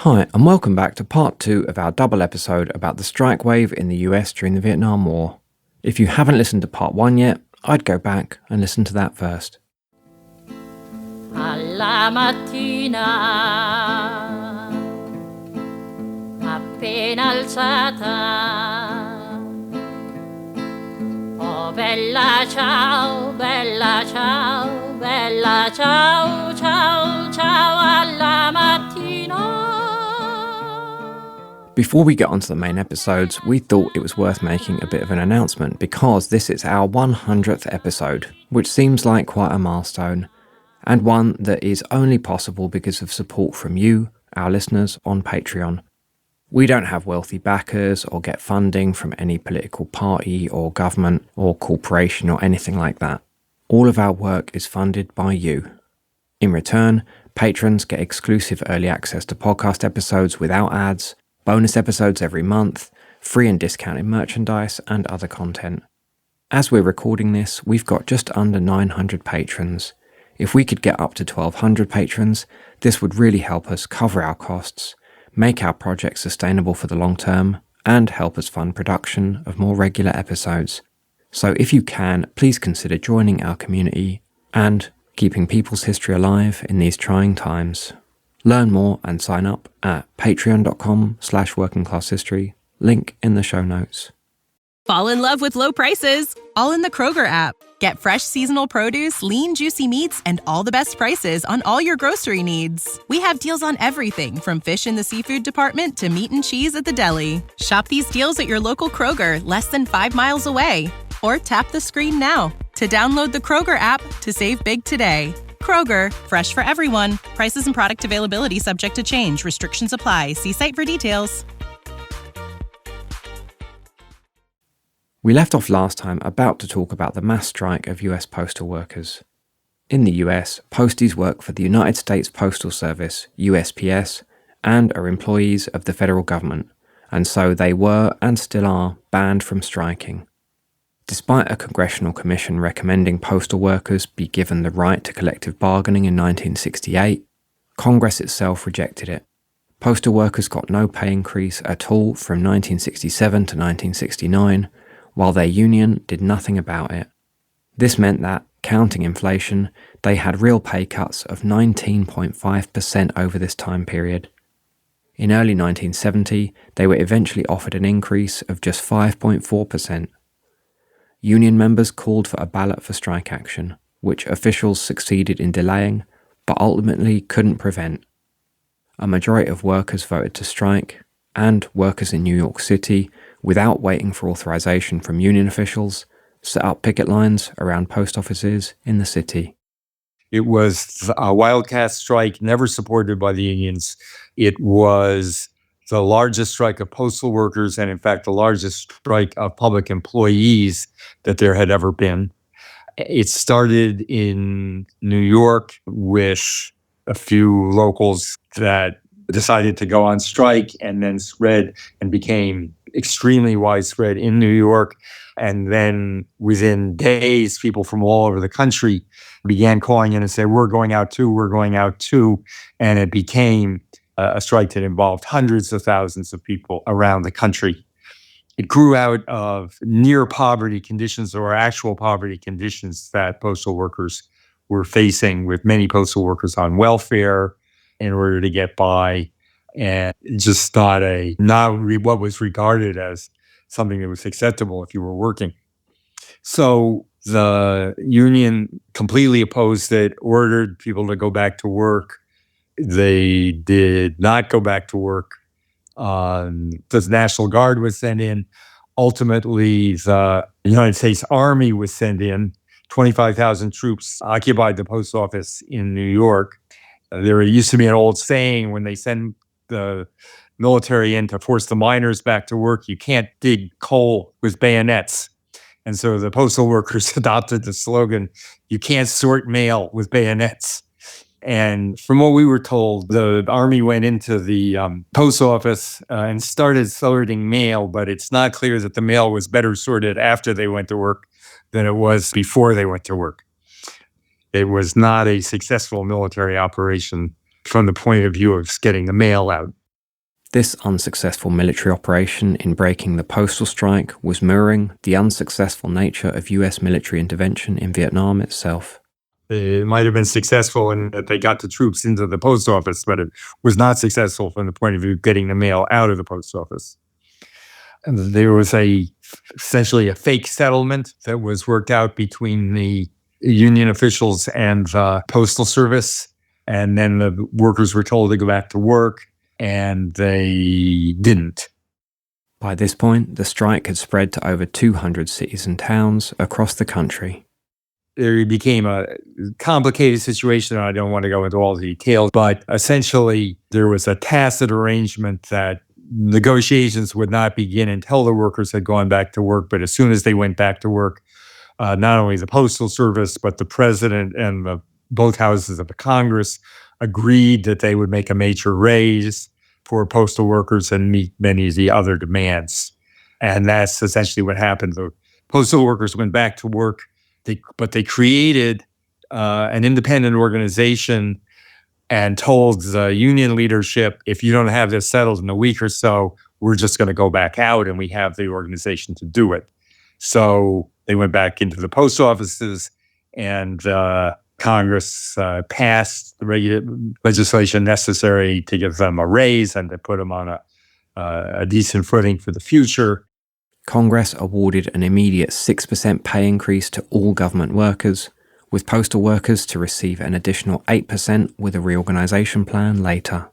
Hi, and welcome back to part 2 of our double episode about the strike wave in the US during the Vietnam War. If you haven't listened to part 1 yet, I'd go back and listen to that first. Alla mattina, appena alzata, oh bella ciao, bella ciao, bella ciao, ciao, ciao, alla mattina. Before we get onto the main episodes, we thought it was worth making a bit of an announcement because this is our 100th episode, which seems like quite a milestone, and one that is only possible because of support from you, our listeners, on Patreon. We don't have wealthy backers or get funding from any political party or government or corporation or anything like that. All of our work is funded by you. In return, patrons get exclusive early access to podcast episodes without ads, bonus episodes every month, free and discounted merchandise, and other content. As we're recording this, we've got just under 900 patrons. If we could get up to 1,200 patrons, this would really help us cover our costs, make our project sustainable for the long term, and help us fund production of more regular episodes. So if you can, please consider joining our community and keeping people's history alive in these trying times. Learn more and sign up at patreon.com/workingclasshistory, link in the show notes. Fall in love with low prices, all in the Kroger app. Get fresh seasonal produce, lean, juicy meats, and all the best prices on all your grocery needs. We have deals on everything from fish in the seafood department to meat and cheese at the deli. Shop these deals at your local Kroger, less than 5 miles away. Or tap the screen now to download the Kroger app to save big today. Kroger, fresh for everyone. Prices and product availability subject to change. Restrictions apply. See site for details. We left off last time about to talk about the mass strike of US postal workers. In the US, posties work for the United States Postal Service, USPS, and are employees of the federal government, and so they were and still are banned from striking. Despite a congressional commission recommending postal workers be given the right to collective bargaining in 1968, Congress itself rejected it. Postal workers got no pay increase at all from 1967 to 1969, while their union did nothing about it. This meant that, counting inflation, they had real pay cuts of 19.5% over this time period. In early 1970, they were eventually offered an increase of just 5.4%. Union members called for a ballot for strike action, which officials succeeded in delaying, but ultimately couldn't prevent. A majority of workers voted to strike, and workers in New York City, without waiting for authorization from union officials, set up picket lines around post offices in the city. It was a wildcat strike, never supported by the unions. It was the largest strike of postal workers, and in fact, the largest strike of public employees that there had ever been. It started in New York with a few locals that decided to go on strike and then spread and became extremely widespread in New York. And then within days, people from all over the country began calling in and say, we're going out too, we're going out too. And it became a strike that involved hundreds of thousands of people around the country. It grew out of near poverty conditions or actual poverty conditions that postal workers were facing, with many postal workers on welfare in order to get by, and just not what was regarded as something that was acceptable if you were working. So the union completely opposed it, ordered people to go back to work. They did not go back to work. The National Guard was sent in. Ultimately, the United States Army was sent in. 25,000 troops occupied the post office in New York. There used to be an old saying, when they send the military in to force the miners back to work, you can't dig coal with bayonets. And so the postal workers adopted the slogan, you can't sort mail with bayonets. And from what we were told, the Army went into the post office and started sorting mail, but it's not clear that the mail was better sorted after they went to work than it was before they went to work. It was not a successful military operation from the point of view of getting the mail out. This unsuccessful military operation in breaking the postal strike was mirroring the unsuccessful nature of US military intervention in Vietnam itself. It might have been successful in that they got the troops into the post office, but it was not successful from the point of view of getting the mail out of the post office. And there was essentially a fake settlement that was worked out between the union officials and the Postal Service. And then the workers were told to go back to work, and they didn't. By this point, the strike had spread to over 200 cities and towns across the country. There became a complicated situation. I don't want to go into all the details, but essentially there was a tacit arrangement that negotiations would not begin until the workers had gone back to work. But as soon as they went back to work, not only the Postal Service, but the president and both houses of the Congress agreed that they would make a major raise for postal workers and meet many of the other demands. And that's essentially what happened. The postal workers went back to work, but they created an independent organization and told the union leadership, if you don't have this settled in a week or so, we're just going to go back out, and we have the organization to do it. So they went back into the post offices, and Congress passed the legislation necessary to give them a raise and to put them on a decent footing for the future. Congress awarded an immediate 6% pay increase to all government workers, with postal workers to receive an additional 8% with a reorganization plan later.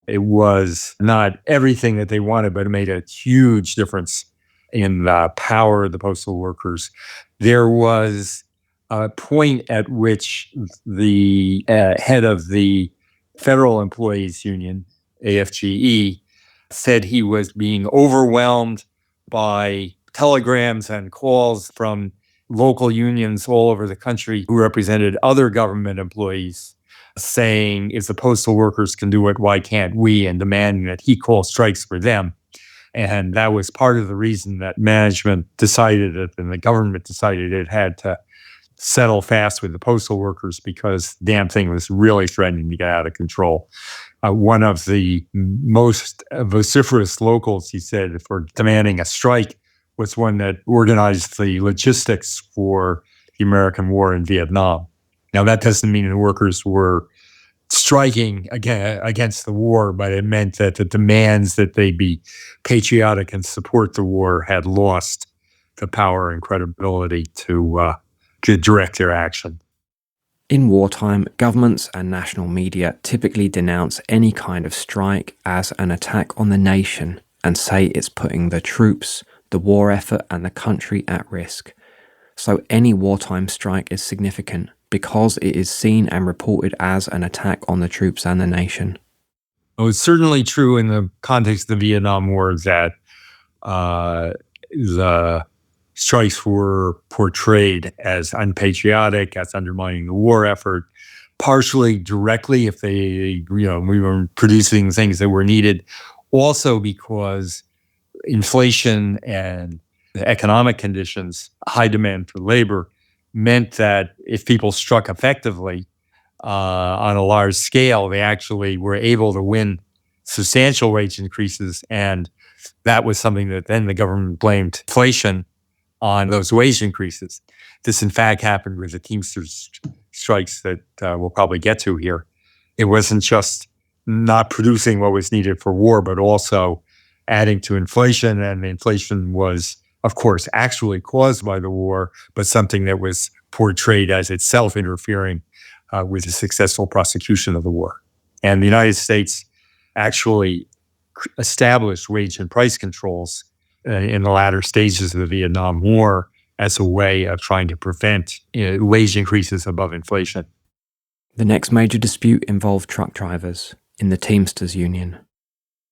It was not everything that they wanted, but it made a huge difference in the power of the postal workers. There was a point at which the head of the Federal Employees Union, AFGE, said he was being overwhelmed by telegrams and calls from local unions all over the country who represented other government employees, saying, if the postal workers can do it, why can't we? And demanding that he call strikes for them. And that was part of the reason that management decided it and the government decided it had to settle fast with the postal workers, because the damn thing was really threatening to get out of control. One of the most vociferous locals, he said, for demanding a strike was one that organized the logistics for the American war in Vietnam. Now, that doesn't mean the workers were striking against the war, but it meant that the demands that they be patriotic and support the war had lost the power and credibility to direct their action. In wartime, governments and national media typically denounce any kind of strike as an attack on the nation and say it's putting the troops, the war effort, and the country at risk. So any wartime strike is significant because it is seen and reported as an attack on the troops and the nation. It was certainly true in the context of the Vietnam War that the strikes were portrayed as unpatriotic, as undermining the war effort, partially directly if we were producing things that were needed, also because inflation and the economic conditions, high demand for labor, meant that if people struck effectively on a large scale, they actually were able to win substantial wage increases. And that was something that then the government blamed inflation on those wage increases. This, in fact, happened with the Teamsters strikes that we'll probably get to here. It wasn't just not producing what was needed for war, but also adding to inflation. And the inflation was, of course, actually caused by the war, but something that was portrayed as itself interfering with the successful prosecution of the war. And the United States actually established wage and price controls in the latter stages of the Vietnam War as a way of trying to prevent wage increases above inflation. The next major dispute involved truck drivers in the Teamsters Union.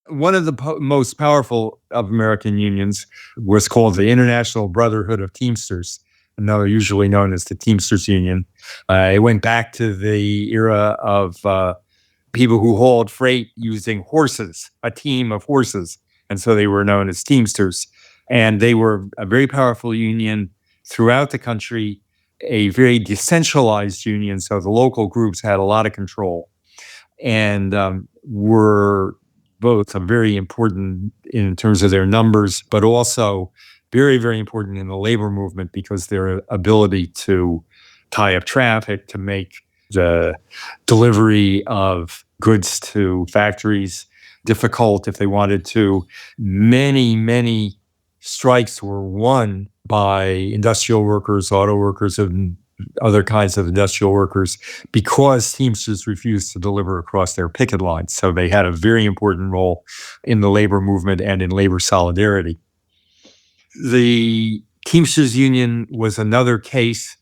One of the most powerful of American unions was called the International Brotherhood of Teamsters, usually known as the Teamsters Union. It went back to the era of people who hauled freight using horses, a team of horses. And so they were known as Teamsters. And they were a very powerful union throughout the country, a very decentralized union. So the local groups had a lot of control and were both very important in terms of their numbers, but also very, very important in the labor movement because their ability to tie up traffic, to make the delivery of goods to factories difficult if they wanted to. Many, many strikes were won by industrial workers, auto workers, and other kinds of industrial workers because Teamsters refused to deliver across their picket lines. So they had a very important role in the labor movement and in labor solidarity. The Teamsters Union was another case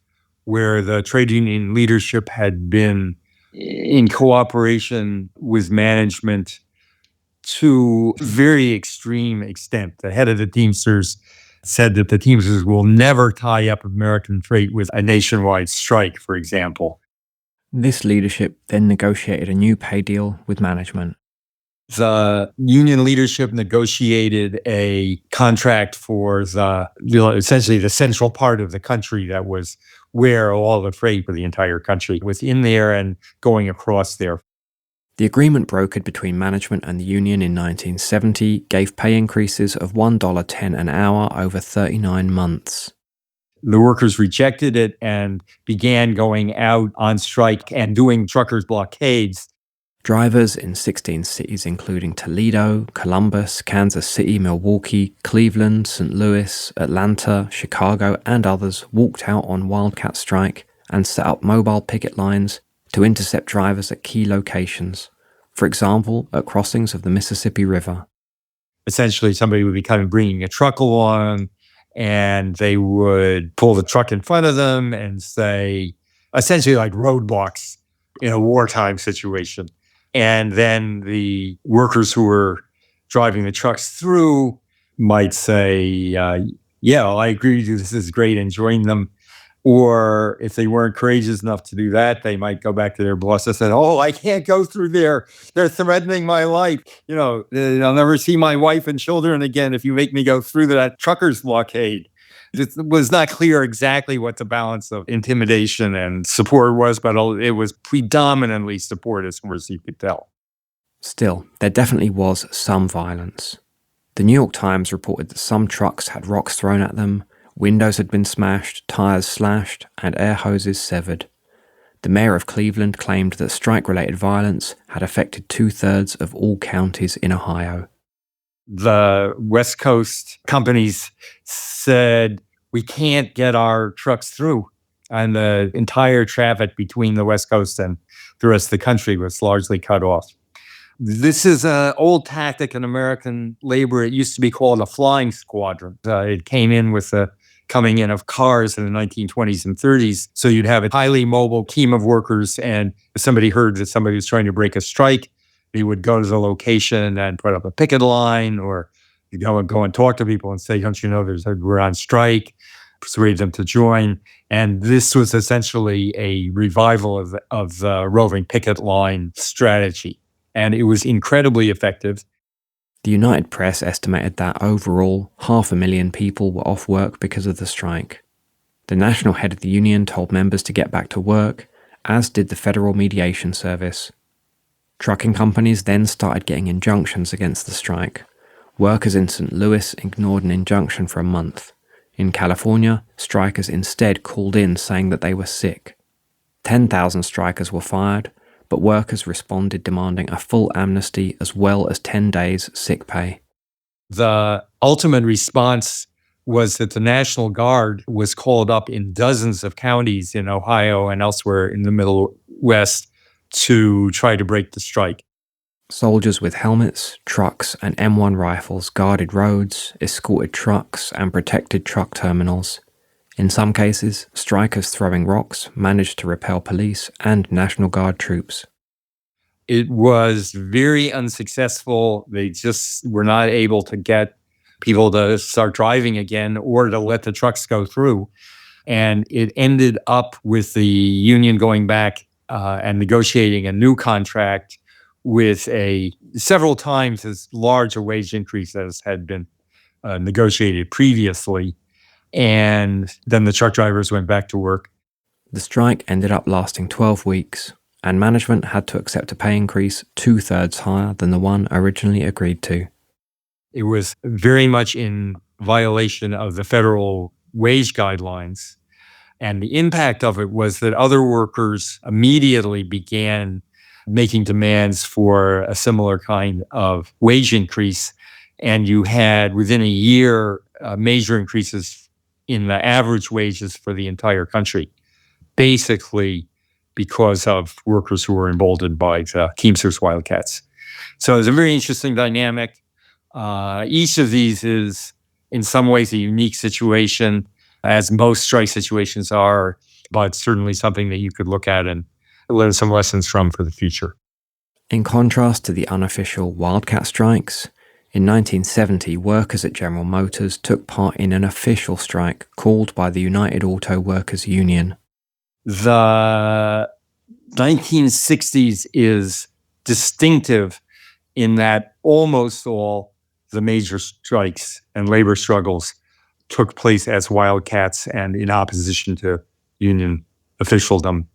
where the trade union leadership had been in cooperation with management to a very extreme extent. The head of the Teamsters said that the Teamsters will never tie up American freight with a nationwide strike, for example. This leadership then negotiated a new pay deal with management. The union leadership negotiated a contract for essentially the central part of the country that was where all the freight for the entire country was in there and going across there. The agreement brokered between management and the union in 1970 gave pay increases of $1.10 an hour over 39 months. The workers rejected it and began going out on strike and doing truckers' blockades. Drivers in 16 cities including Toledo, Columbus, Kansas City, Milwaukee, Cleveland, St. Louis, Atlanta, Chicago, and others walked out on wildcat strike and set up mobile picket lines to intercept drivers at key locations, for example, at crossings of the Mississippi River. Essentially, somebody would be kind of bringing a truck along, and they would pull the truck in front of them and say, essentially like roadblocks in a wartime situation. And then the workers who were driving the trucks through might say, yeah, well, I agree with you, this is great, and join them. Or if they weren't courageous enough to do that, they might go back to their boss and say, oh, I can't go through there. They're threatening my life. I'll never see my wife and children again if you make me go through that trucker's blockade. It was not clear exactly what the balance of intimidation and support was, but it was predominantly support as far as you could tell. Still, there definitely was some violence. The New York Times reported that some trucks had rocks thrown at them, windows had been smashed, tires slashed, and air hoses severed. The mayor of Cleveland claimed that strike-related violence had affected 2/3 of all counties in Ohio. The West Coast companies said, we can't get our trucks through. And the entire traffic between the West Coast and the rest of the country was largely cut off. This is an old tactic in American labor. It used to be called a flying squadron. It came in with the coming in of cars in the 1920s and 30s. So you'd have a highly mobile team of workers, and if somebody heard that somebody was trying to break a strike, they would go to the location and put up a picket line, or you go and talk to people and say, don't you know we're on strike, persuade them to join. And this was essentially a revival of the roving picket line strategy. And it was incredibly effective. The United Press estimated that overall 500,000 people were off work because of the strike. The national head of the union told members to get back to work, as did the Federal Mediation Service. Trucking companies then started getting injunctions against the strike. Workers in St. Louis ignored an injunction for a month. In California, strikers instead called in saying that they were sick. 10,000 strikers were fired, but workers responded demanding a full amnesty as well as 10 days sick pay. The ultimate response was that the National Guard was called up in dozens of counties in Ohio and elsewhere in the Middle West to try to break the strike. Soldiers with helmets, trucks, and M1 rifles guarded roads, escorted trucks, and protected truck terminals. In some cases, strikers throwing rocks managed to repel police and National Guard troops. It was very unsuccessful. They just were not able to get people to start driving again or to let the trucks go through. And it ended up with the union going back and negotiating a new contract with several times as large a wage increase as had been negotiated previously. And then the truck drivers went back to work. The strike ended up lasting 12 weeks, and management had to accept a pay increase 2/3 higher than the one originally agreed to. It was very much in violation of the federal wage guidelines. And the impact of it was that other workers immediately began making demands for a similar kind of wage increase. And you had, within a year, major increases in the average wages for the entire country, basically because of workers who were emboldened by the Teamsters wildcats. So it's a very interesting dynamic. Each of these is, in some ways, a unique situation, as most strike situations are, but certainly something that you could look at and learn some lessons from for the future. In contrast to the unofficial wildcat strikes, in 1970, workers at General Motors took part in an official strike called by the United Auto Workers Union. The 1960s is distinctive in that almost all the major strikes and labor struggles took place as wildcats and in opposition to union officialdom.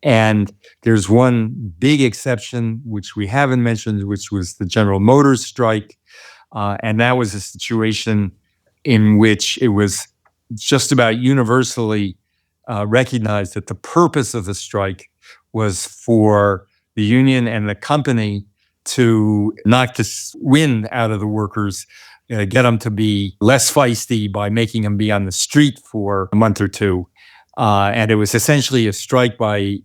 And there's one big exception, which we haven't mentioned, which was the General Motors strike. And that was a situation in which it was just about universally recognized that the purpose of the strike was for the union and the company to knock the wind out of the workers, get them to be less feisty by making them be on the street for a month or two. And it was essentially a strike by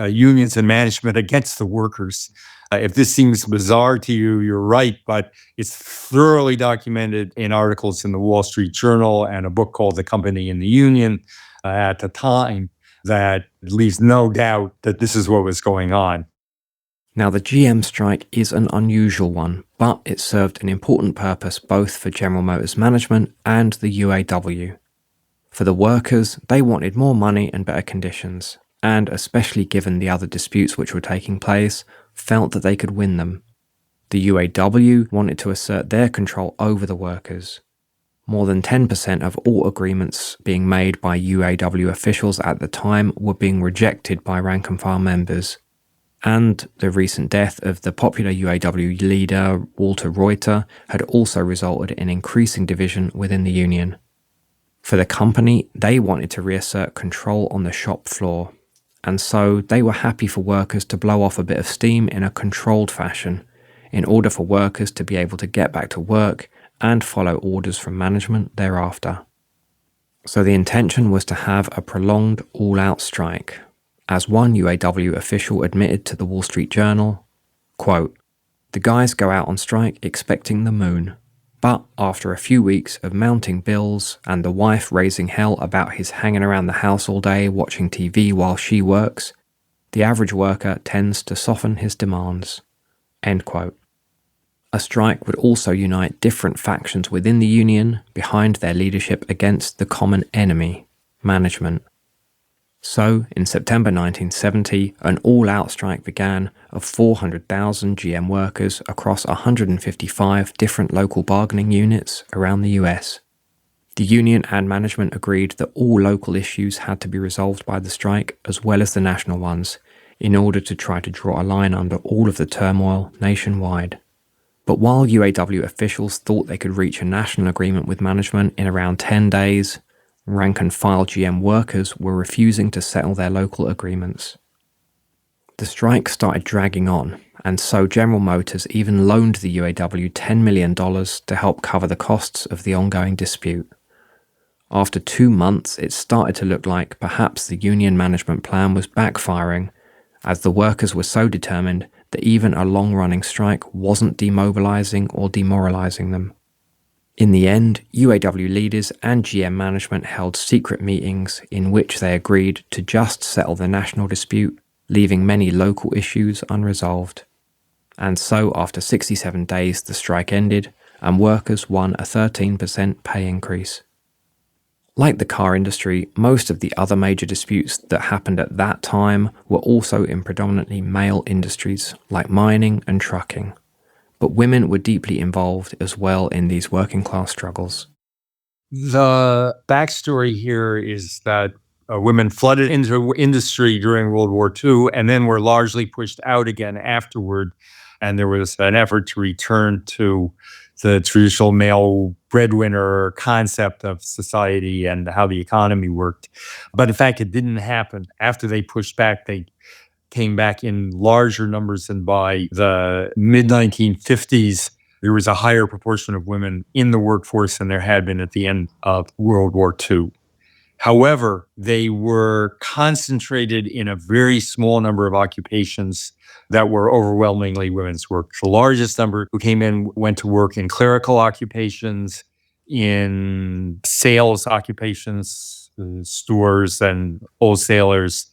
unions and management against the workers. If this seems bizarre to you, you're right, but it's thoroughly documented in articles in the Wall Street Journal and a book called The Company and the Union at the time that leaves no doubt that this is what was going on. Now, the GM strike is an unusual one, but it served an important purpose both for General Motors management and the UAW. For the workers, they wanted more money and better conditions, and especially given the other disputes which were taking place, felt that they could win them. The UAW wanted to assert their control over the workers. More than 10% of all agreements being made by UAW officials at the time were being rejected by rank-and-file members. And the recent death of the popular UAW leader Walter Reuter had also resulted in increasing division within the union. For the company, they wanted to reassert control on the shop floor, and so they were happy for workers to blow off a bit of steam in a controlled fashion, in order for workers to be able to get back to work and follow orders from management thereafter. So the intention was to have a prolonged all-out strike. As one UAW official admitted to the Wall Street Journal, quote, "The guys go out on strike expecting the moon. But after a few weeks of mounting bills and the wife raising hell about his hanging around the house all day watching TV while she works, the average worker tends to soften his demands." End quote. A strike would also unite different factions within the union behind their leadership against the common enemy, management. So, in September 1970, an all-out strike began of 400,000 GM workers across 155 different local bargaining units around the US. The union and management agreed that all local issues had to be resolved by the strike as well as the national ones, in order to try to draw a line under all of the turmoil nationwide. But while UAW officials thought they could reach a national agreement with management in around 10 days, rank-and-file GM workers were refusing to settle their local agreements. The strike started dragging on, and so General Motors even loaned the UAW $10 million to help cover the costs of the ongoing dispute. After 2 months, it started to look like perhaps the union management plan was backfiring, as the workers were so determined that even a long-running strike wasn't demobilizing or demoralizing them. In the end, UAW leaders and GM management held secret meetings in which they agreed to just settle the national dispute, leaving many local issues unresolved. And so after 67 days the strike ended, and workers won a 13% pay increase. Like the car industry, most of the other major disputes that happened at that time were also in predominantly male industries like mining and trucking. But women were deeply involved as well in these working class struggles. The backstory here is that women flooded into industry during World War II and then were largely pushed out again afterward. And there was an effort to return to the traditional male breadwinner concept of society and how the economy worked. But in fact, it didn't happen. After they pushed back, they came back in larger numbers, and by the mid-1950s, there was a higher proportion of women in the workforce than there had been at the end of World War II. However, they were concentrated in a very small number of occupations that were overwhelmingly women's work. The largest number who came in went to work in clerical occupations, in sales occupations, stores and wholesalers,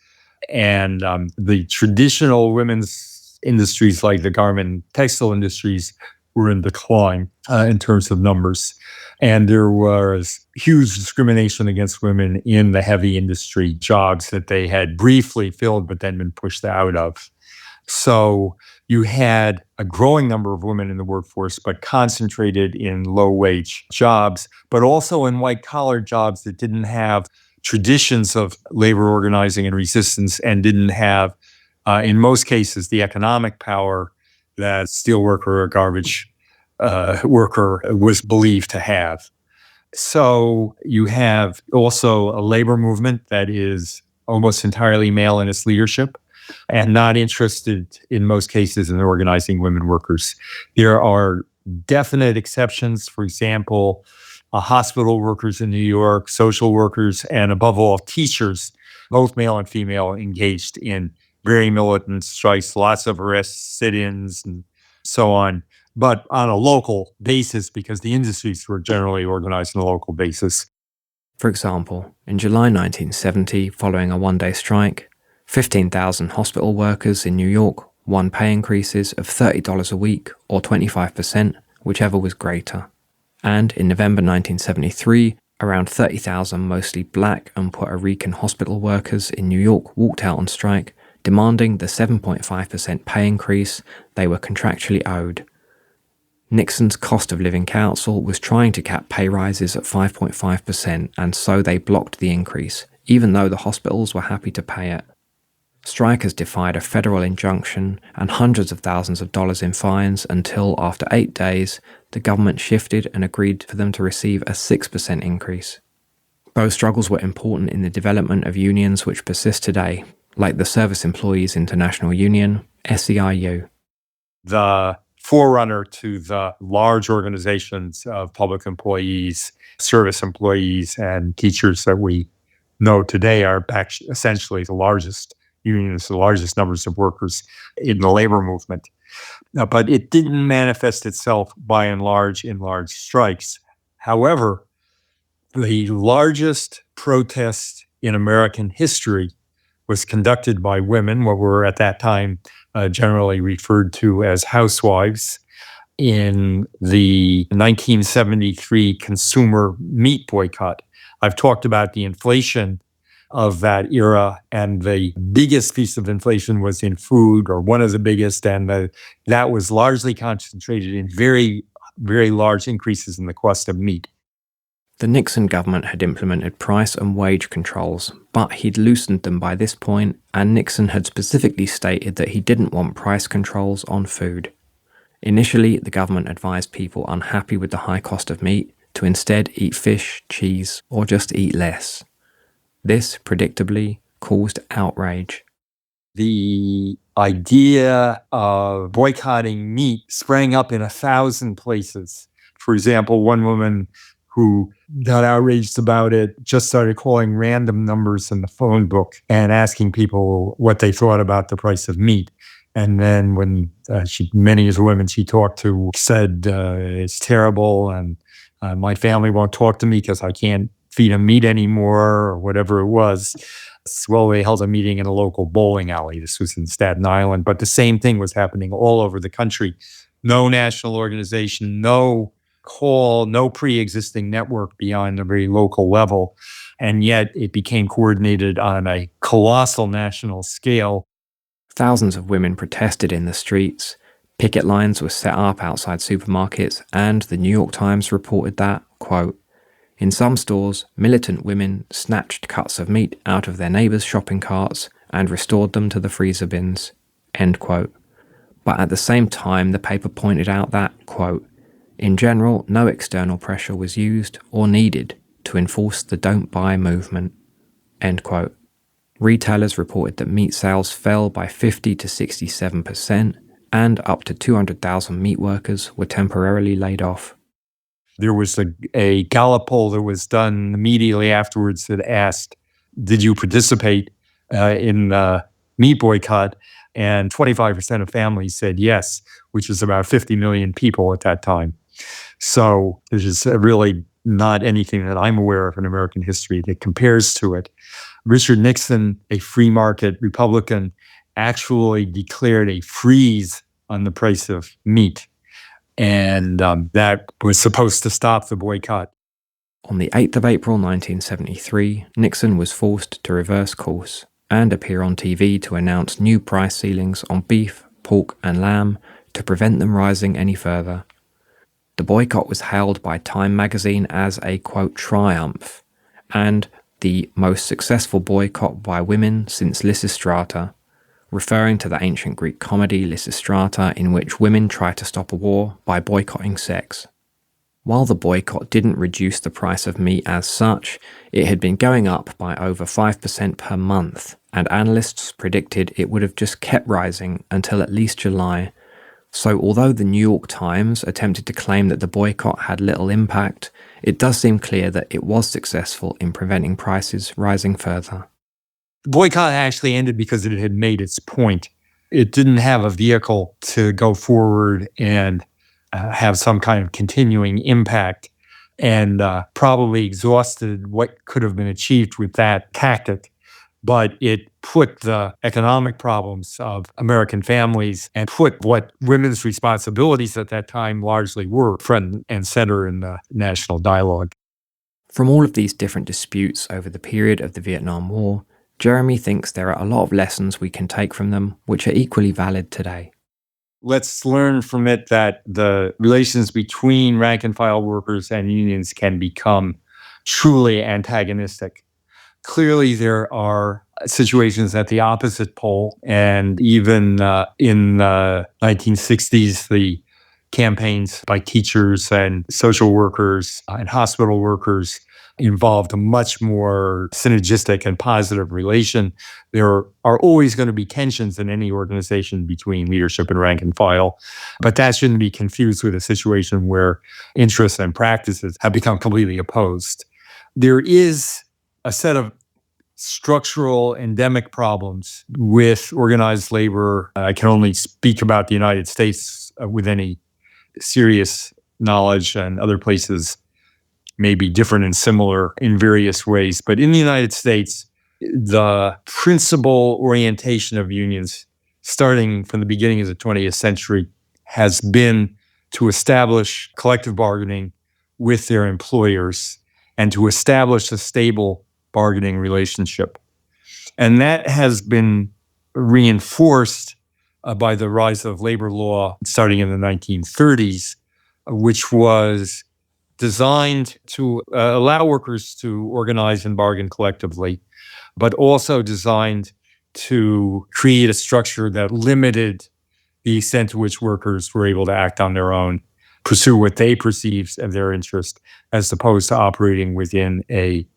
and the traditional women's industries like the garment and textile industries were in decline in terms of numbers. And there was huge discrimination against women in the heavy industry jobs that they had briefly filled but then been pushed out of. So you had a growing number of women in the workforce, but concentrated in low-wage jobs, but also in white-collar jobs that didn't have traditions of labor organizing and resistance and didn't have, in most cases, the economic power that steel worker or garbage worker was believed to have. So you have also a labor movement that is almost entirely male in its leadership and not interested in most cases in organizing women workers. There are definite exceptions. For example, hospital workers in New York, social workers, and above all, teachers, both male and female, engaged in very militant strikes, lots of arrests, sit-ins, and so on, but on a local basis because the industries were generally organized on a local basis. For example, in July 1970, following a one-day strike, 15,000 hospital workers in New York won pay increases of $30 a week or 25%, whichever was greater. And in November 1973, around 30,000 mostly black and Puerto Rican hospital workers in New York walked out on strike, demanding the 7.5% pay increase they were contractually owed. Nixon's Cost of Living Council was trying to cap pay rises at 5.5%, and so they blocked the increase, even though the hospitals were happy to pay it. Strikers defied a federal injunction and hundreds of thousands of dollars in fines until, after 8 days, the government shifted and agreed for them to receive a 6% increase. Both struggles were important in the development of unions which persist today, like the Service Employees International Union, SEIU. The forerunner to the large organizations of public employees, service employees, and teachers that we know today are essentially the largest unions, the largest numbers of workers in the labor movement. But it didn't manifest itself by and large in large strikes. However, the largest protest in American history was conducted by women, what were at that time generally referred to as housewives, in the 1973 consumer meat boycott. I've talked about the inflation of that era, and the biggest piece of inflation was in food, or one of the biggest, and that was largely concentrated in very, very large increases in the cost of meat. The Nixon government had implemented price and wage controls, but he'd loosened them by this point, and Nixon had specifically stated that he didn't want price controls on food. Initially, the government advised people unhappy with the high cost of meat to instead eat fish, cheese, or just eat less. This, predictably, caused outrage. The idea of boycotting meat sprang up in 1,000 places. For example, one woman who got outraged about it just started calling random numbers in the phone book and asking people what they thought about the price of meat. And then when many of the women she talked to said, it's terrible, and my family won't talk to me because I can't feed them meat anymore, or whatever it was. Well, they held a meeting in a local bowling alley. This was in Staten Island, but the same thing was happening all over the country. No national organization, no call, no pre-existing network beyond a very local level. And yet it became coordinated on a colossal national scale. Thousands of women protested in the streets. Picket lines were set up outside supermarkets, and the New York Times reported that, quote, In some stores, militant women snatched cuts of meat out of their neighbours' shopping carts and restored them to the freezer bins. End quote. But at the same time, the paper pointed out that, quote, in general, no external pressure was used or needed to enforce the don't buy movement. End quote. Retailers reported that meat sales fell by 50 to 67%, and up to 200,000 meat workers were temporarily laid off. There was a Gallup poll that was done immediately afterwards that asked, did you participate in the meat boycott? And 25% of families said yes, which is about 50 million people at that time. So there's just really not anything that I'm aware of in American history that compares to it. Richard Nixon, a free market Republican, actually declared a freeze on the price of meat. And that was supposed to stop the boycott. On the 8th of April 1973, Nixon was forced to reverse course and appear on TV to announce new price ceilings on beef, pork and lamb to prevent them rising any further. The boycott was hailed by Time magazine as a, quote, triumph, and the most successful boycott by women since Lysistrata, referring to the ancient Greek comedy Lysistrata, in which women try to stop a war by boycotting sex. While the boycott didn't reduce the price of meat as such, it had been going up by over 5% per month, and analysts predicted it would have just kept rising until at least July. So although the New York Times attempted to claim that the boycott had little impact, it does seem clear that it was successful in preventing prices rising further. The boycott actually ended because it had made its point. It didn't have a vehicle to go forward and have some kind of continuing impact, and probably exhausted what could have been achieved with that tactic. But it put the economic problems of American families and put what women's responsibilities at that time largely were front and center in the national dialogue. From all of these different disputes over the period of the Vietnam War, Jeremy thinks there are a lot of lessons we can take from them which are equally valid today. Let's learn from it that the relations between rank-and-file workers and unions can become truly antagonistic. Clearly, there are situations at the opposite pole, and even in the 1960s, the campaigns by teachers and social workers and hospital workers involved a much more synergistic and positive relation. There are always going to be tensions in any organization between leadership and rank and file, but that shouldn't be confused with a situation where interests and practices have become completely opposed. There is a set of structural endemic problems with organized labor. I can only speak about the United States with any serious knowledge, and other places may be different and similar in various ways. But in the United States, the principal orientation of unions, starting from the beginning of the 20th century, has been to establish collective bargaining with their employers and to establish a stable bargaining relationship. And that has been reinforced by the rise of labor law starting in the 1930s, which was designed to allow workers to organize and bargain collectively, but also designed to create a structure that limited the extent to which workers were able to act on their own, pursue what they perceived as their interest, as opposed to operating within a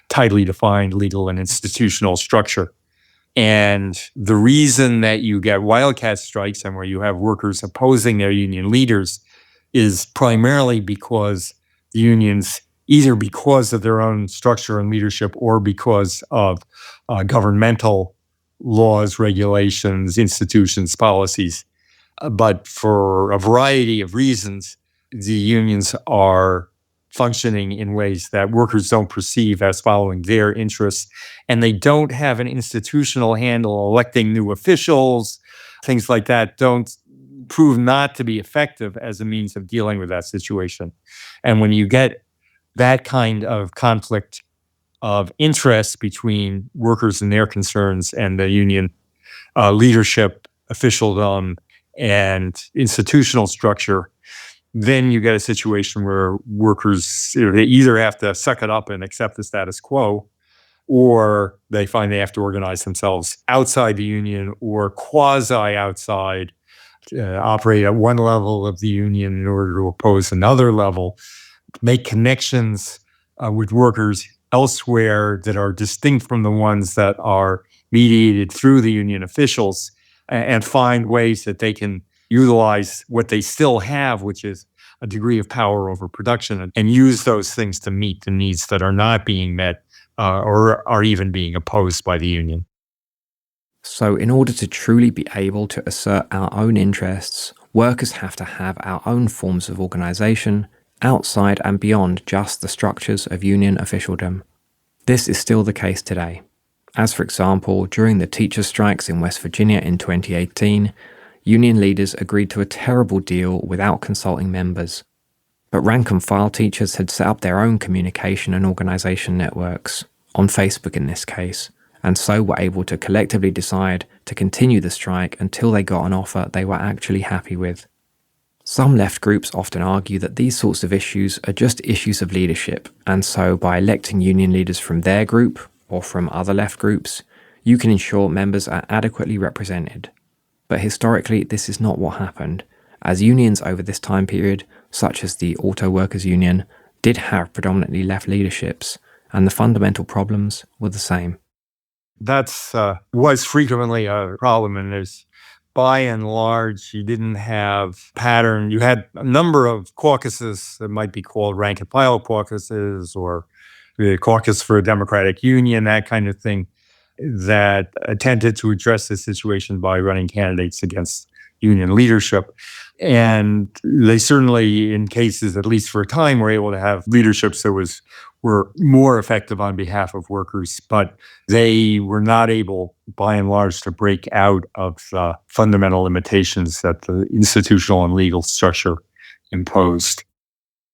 tightly defined legal and institutional structure. And the reason that you get wildcat strikes and where you have workers opposing their union leaders is primarily because the unions, either because of their own structure and leadership or because of governmental laws, regulations, institutions, policies, but for a variety of reasons, the unions are functioning in ways that workers don't perceive as following their interests, and they don't have an institutional handle. Electing new officials, things like that, don't prove not to be effective as a means of dealing with that situation. And when you get that kind of conflict of interest between workers and their concerns and the union leadership, officialdom, and institutional structure, then you get a situation where workers, they either have to suck it up and accept the status quo, or they find they have to organize themselves outside the union or quasi-outside, operate at one level of the union in order to oppose another level, make connections with workers elsewhere that are distinct from the ones that are mediated through the union officials, and find ways that they can utilize what they still have, which is a degree of power over production, and use those things to meet the needs that are not being met or are even being opposed by the union. So in order to truly be able to assert our own interests, workers have to have our own forms of organisation outside and beyond just the structures of union officialdom. This is still the case today. As for example, during the teacher strikes in West Virginia in 2018, union leaders agreed to a terrible deal without consulting members. But rank-and-file teachers had set up their own communication and organisation networks, on Facebook in this case, and so were able to collectively decide to continue the strike until they got an offer they were actually happy with. Some left groups often argue that these sorts of issues are just issues of leadership, and so by electing union leaders from their group, or from other left groups, you can ensure members are adequately represented. But historically, this is not what happened, as unions over this time period, such as the Auto Workers Union, did have predominantly left leaderships, and the fundamental problems were the same. That's was frequently a problem, and there's, by and large, you didn't have pattern. You had a number of caucuses that might be called rank and file caucuses, or the Caucus for a Democratic Union, that kind of thing, that attempted to address this situation by running candidates against union leadership. And they certainly, in cases, at least for a time, were able to have leaderships that were more effective on behalf of workers, but they were not able, by and large, to break out of the fundamental limitations that the institutional and legal structure imposed.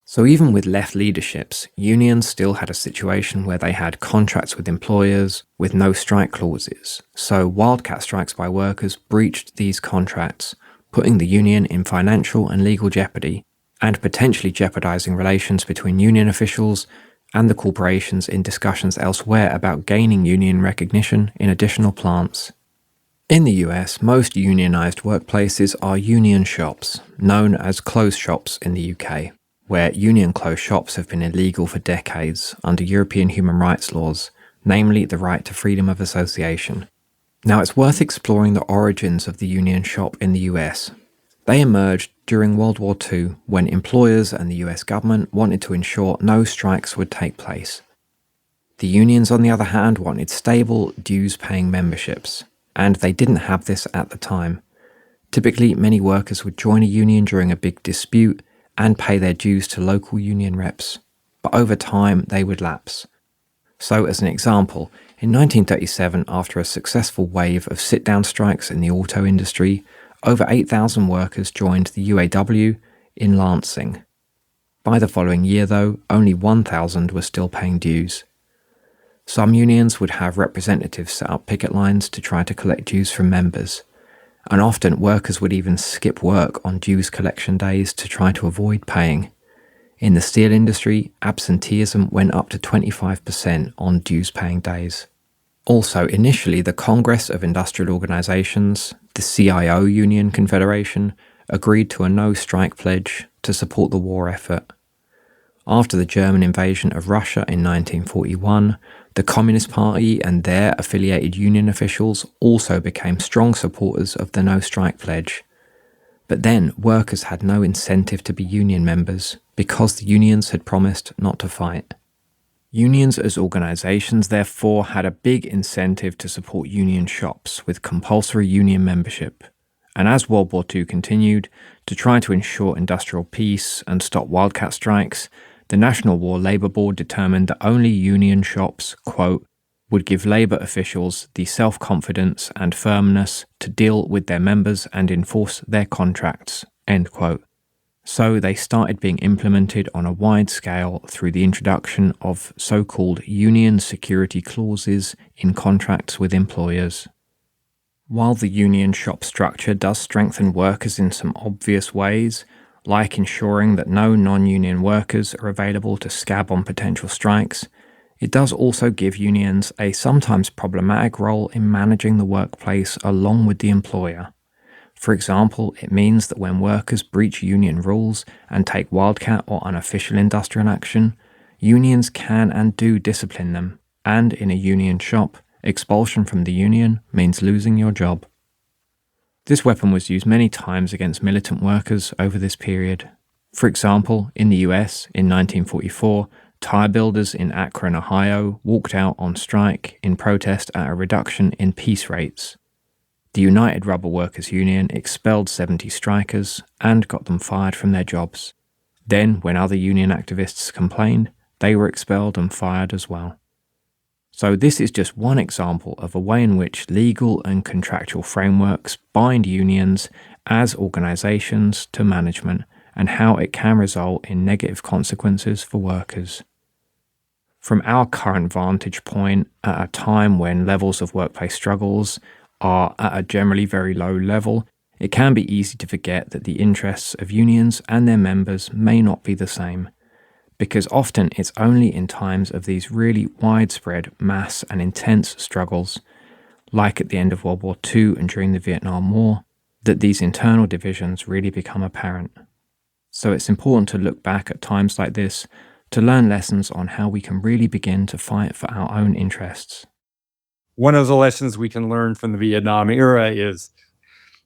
So even with left leaderships, unions still had a situation where they had contracts with employers with no strike clauses. So wildcat strikes by workers breached these contracts, putting the union in financial and legal jeopardy, and potentially jeopardizing relations between union officials and the corporations in discussions elsewhere about gaining union recognition in additional plants. In the US, most unionized workplaces are union shops, known as closed shops in the UK, where union closed shops have been illegal for decades under European human rights laws, namely the right to freedom of association. Now, it's worth exploring the origins of the union shop in the US. They emerged during World War II, when employers and the US government wanted to ensure no strikes would take place. The unions, on the other hand, wanted stable, dues-paying memberships, and they didn't have this at the time. Typically, many workers would join a union during a big dispute and pay their dues to local union reps, but over time they would lapse. So as an example, in 1937, after a successful wave of sit-down strikes in the auto industry, over 8,000 workers joined the UAW in Lansing. By the following year, though, only 1,000 were still paying dues. Some unions would have representatives set up picket lines to try to collect dues from members, and often workers would even skip work on dues collection days to try to avoid paying. In the steel industry, absenteeism went up to 25% on dues-paying days. Also, initially, the Congress of Industrial Organizations, the CIO Union Confederation, agreed to a no-strike pledge to support the war effort. After the German invasion of Russia in 1941, the Communist Party and their affiliated union officials also became strong supporters of the no-strike pledge. But then, workers had no incentive to be union members because the unions had promised not to fight. Unions as organizations, therefore, had a big incentive to support union shops with compulsory union membership. And as World War II continued, to try to ensure industrial peace and stop wildcat strikes, the National War Labour Board determined that only union shops, quote, would give labour officials the self-confidence and firmness to deal with their members and enforce their contracts, end quote. So they started being implemented on a wide scale through the introduction of so-called union security clauses in contracts with employers. While the union shop structure does strengthen workers in some obvious ways, like ensuring that no non-union workers are available to scab on potential strikes, it does also give unions a sometimes problematic role in managing the workplace along with the employer. For example, it means that when workers breach union rules and take wildcat or unofficial industrial action, unions can and do discipline them, and in a union shop, expulsion from the union means losing your job. This weapon was used many times against militant workers over this period. For example, in the US, in 1944, tire builders in Akron, Ohio walked out on strike in protest at a reduction in piece rates. The United Rubber Workers Union expelled 70 strikers and got them fired from their jobs. Then, when other union activists complained, they were expelled and fired as well. So this is just one example of a way in which legal and contractual frameworks bind unions as organisations to management and how it can result in negative consequences for workers. From our current vantage point, at a time when levels of workplace struggles are at a generally very low level, it can be easy to forget that the interests of unions and their members may not be the same, because often it's only in times of these really widespread, mass and intense struggles, like at the end of World War II and during the Vietnam War, that these internal divisions really become apparent. So it's important to look back at times like this to learn lessons on how we can really begin to fight for our own interests. One of the lessons we can learn from the Vietnam era is,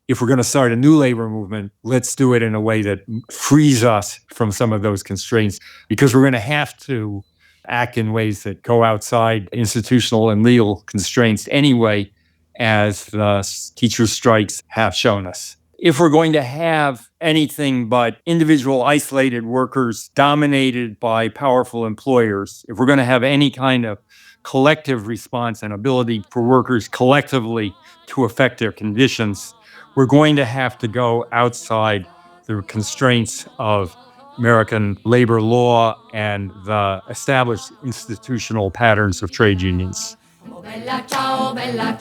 if we're going to start a new labor movement, let's do it in a way that frees us from some of those constraints, because we're going to have to act in ways that go outside institutional and legal constraints anyway, as the teacher strikes have shown us. If we're going to have anything but individual isolated workers dominated by powerful employers, if we're going to have any kind of collective response and ability for workers collectively to affect their conditions, we're going to have to go outside the constraints of American labor law and the established institutional patterns of trade unions. Oh, bella ciao, ciao,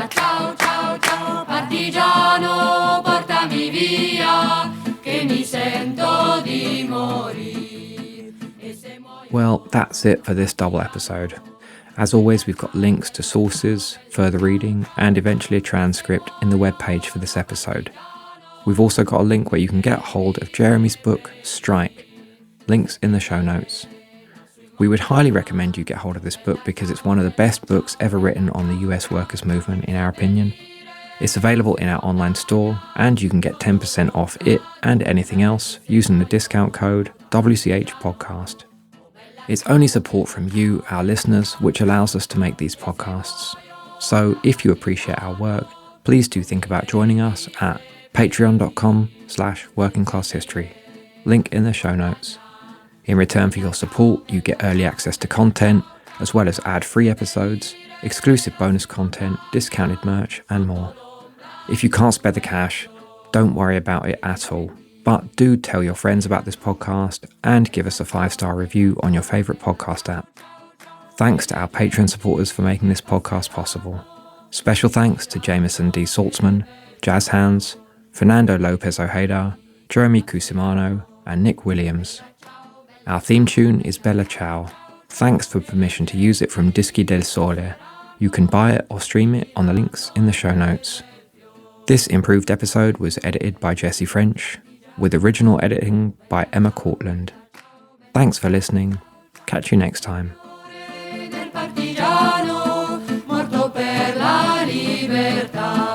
ciao, ciao, partigiano, portami via, che mi sento di morire. Well, that's it for this double episode. As always, we've got links to sources, further reading, and eventually a transcript in the webpage for this episode. We've also got a link where you can get hold of Jeremy's book, Strike. Links in the show notes. We would highly recommend you get hold of this book because it's one of the best books ever written on the US workers' movement, in our opinion. It's available in our online store, and you can get 10% off it and anything else using the discount code WCHPodcast. It's only support from you, our listeners, which allows us to make these podcasts. So if you appreciate our work, please do think about joining us at patreon.com/workingclasshistory. Link in the show notes. In return for your support, you get early access to content, as well as ad-free episodes, exclusive bonus content, discounted merch, and more. If you can't spare the cash, don't worry about it at all. But do tell your friends about this podcast and give us a 5-star review on your favourite podcast app. Thanks to our Patreon supporters for making this podcast possible. Special thanks to Jameson D. Saltzman, Jazz Hands, Fernando Lopez Ojeda, Jeremy Cusimano, and Nick Williams. Our theme tune is Bella Ciao. Thanks for permission to use it from Dischi del Sole. You can buy it or stream it on the links in the show notes. This improved episode was edited by Jesse French, with original editing by Emma Courtland. Thanks for listening. Catch you next time. Del partigiano morto per la libertà.